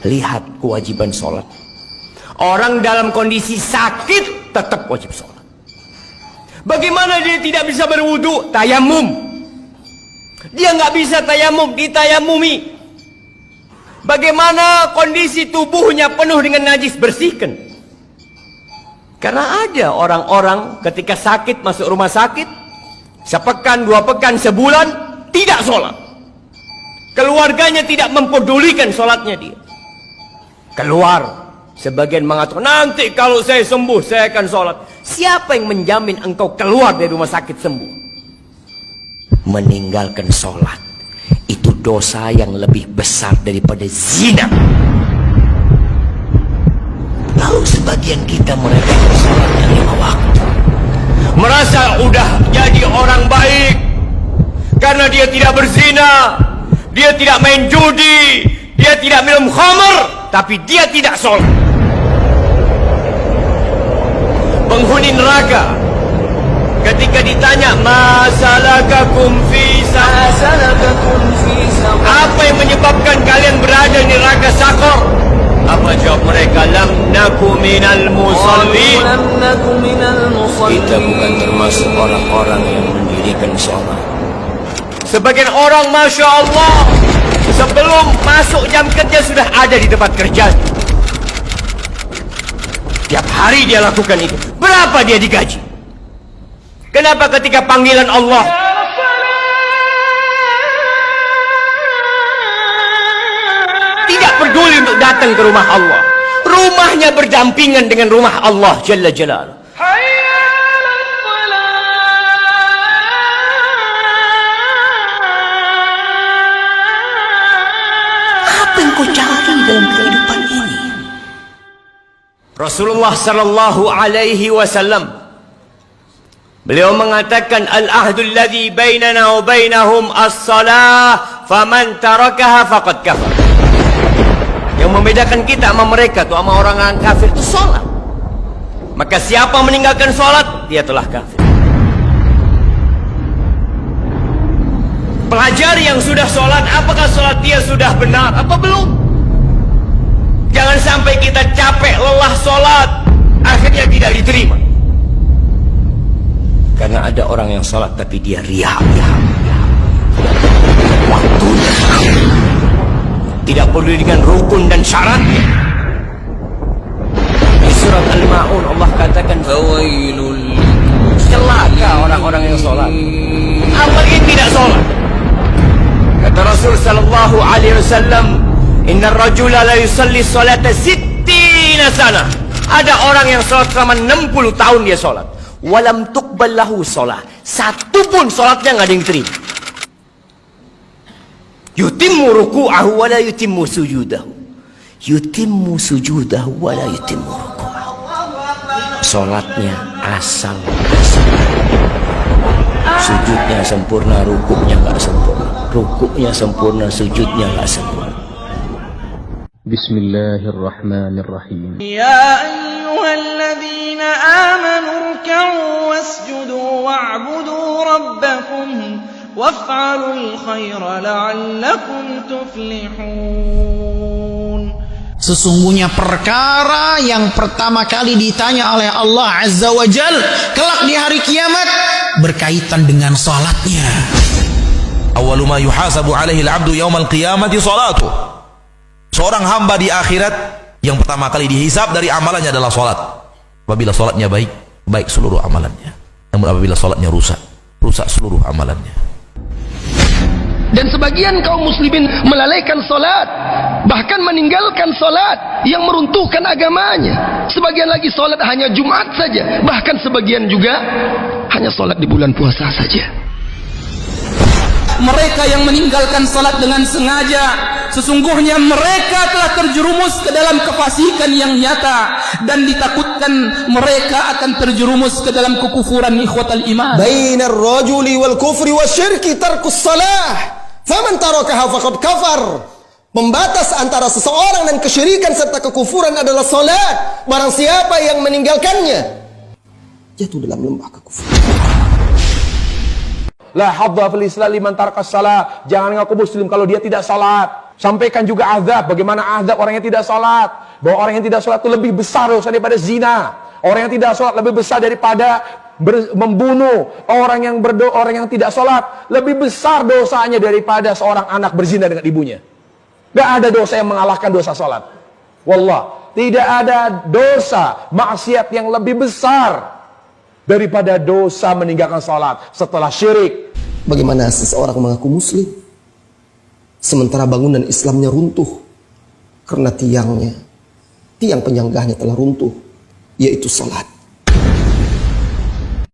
Lihat kewajiban sholat. Orang dalam kondisi sakit tetap wajib sholat. Bagaimana dia tidak bisa berwudu? Tayamum. Dia nggak bisa tayamum, ditayamumi. Bagaimana kondisi tubuhnya penuh dengan najis? Bersihkan. Karena ada orang-orang ketika sakit masuk rumah sakit, sepekan, 2 pekan, sebulan tidak sholat. Keluarganya tidak mempedulikan sholatnya dia. Keluar, sebagian mengatakan, nanti kalau saya sembuh saya akan sholat. Siapa yang menjamin engkau keluar dari rumah sakit sembuh? Meninggalkan sholat itu dosa yang lebih besar daripada zina. Lalu sebagian kita mereka sholat 5 waktu, merasa udah jadi orang baik karena dia tidak berzina, dia tidak main judi, dia tidak minum khamr, tapi dia tidak sholat. Penghuni neraka ketika ditanya, masalakakum fi saqar, apa yang menyebabkan kalian berada di neraka Sakor? Apa jawab mereka? Lam naku minal musallin. Kita bukan termasuk orang-orang yang mendirikan sholat. Sebagian orang, Masya Allah, sebelum masuk jam kerja sudah ada di tempat kerja. Tiap hari dia lakukan itu. Berapa dia digaji? Kenapa ketika panggilan Allah tidak peduli untuk datang ke rumah Allah? Rumahnya berdampingan dengan rumah Allah Jalla Jalaluh. Apa yang kau cari dalam kehidupan ini? Rasulullah sallallahu alaihi wasallam, beliau mengatakan, al-ahdul ladzi bainana wa bainahum as-salah, faman tarakaha faqad kafar. Yang membedakan kita sama mereka tuh, sama orang kafir itu salat. Maka siapa meninggalkan salat, dia telah kafir. Pelajari yang sudah salat, apakah salat dia sudah benar apa belum? Jangan sampai kita capek lelah salat, akhirnya tidak diterima. Karena ada orang yang salat tapi dia riya. Waktunya tidak peduli dengan rukun dan syaratnya. Di surat Al-Ma'un Allah katakan, celaka orang-orang yang salat, apalagi tidak salat. Kata Rasul sallallahu alaihi wasallam, innar rajula la yusalli salata 60 sana. Ada orang yang salat selama 60 tahun dia salat, walam tuqbal lahu shalah, satu pun salatnya enggak ada yang terima. Yutimmu ruku'ahu wa la yutimmu sujudahu, yutimmu sujudahu wa la yutimmu ruku'ahu. Salatnya asal, sujudnya sempurna, rukuknya enggak sempurna, rukuknya sempurna, sujudnya enggak sempurna. Bismillahirrahmanirrahim. Ya ayyuhalladzina amanu ruk'u wasjudu wa'budu rabbakum waf'alul khaira la'allakum tuflihun. Sesungguhnya perkara yang pertama kali ditanya oleh Allah Azza wa Jal kelak di hari kiamat berkaitan dengan salatnya. Awwalu ma yuhasabu alaihi al-'abdu yaumal qiyamati salatuh. Seorang hamba di akhirat yang pertama kali dihisab dari amalannya adalah salat. Apabila salatnya baik, baik seluruh amalannya. Namun apabila salatnya rusak, rusak seluruh amalannya. Dan sebagian kaum muslimin melalaikan salat, bahkan meninggalkan salat yang meruntuhkan agamanya. Sebagian lagi salat hanya Jumat saja, bahkan sebagian juga hanya salat di bulan puasa saja. Mereka yang meninggalkan salat dengan sengaja, sesungguhnya mereka telah terjerumus ke dalam kefasikan yang nyata, dan ditakutkan mereka akan terjerumus ke dalam kekufuran. Ikhwatal iman, bainar rajuli wal kufri wasyirki tarkus salah, faman tarakaha faqad kafar. Pembatas antara seseorang dan kesyirikan serta kekufuran adalah salat. Barang siapa yang meninggalkannya, jatuh dalam lembah kekufuran. La hadza fil Islam liman tarkas salat. Jangan ngaku muslim kalau dia tidak salat. Sampaikan juga azab, bagaimana azab orang yang tidak salat. Bahwa orang yang tidak salat itu lebih besar dosa daripada zina. Orang yang tidak salat lebih besar daripada membunuh. Orang yang tidak salat lebih besar dosanya daripada seorang anak berzina dengan ibunya. Gak ada dosa yang mengalahkan dosa salat. Wallah, tidak ada dosa maksiat yang lebih besar daripada dosa meninggalkan salat setelah syirik. Bagaimana seseorang mengaku muslim sementara bangunan Islamnya runtuh karena tiang penyanggahnya telah runtuh, yaitu salat.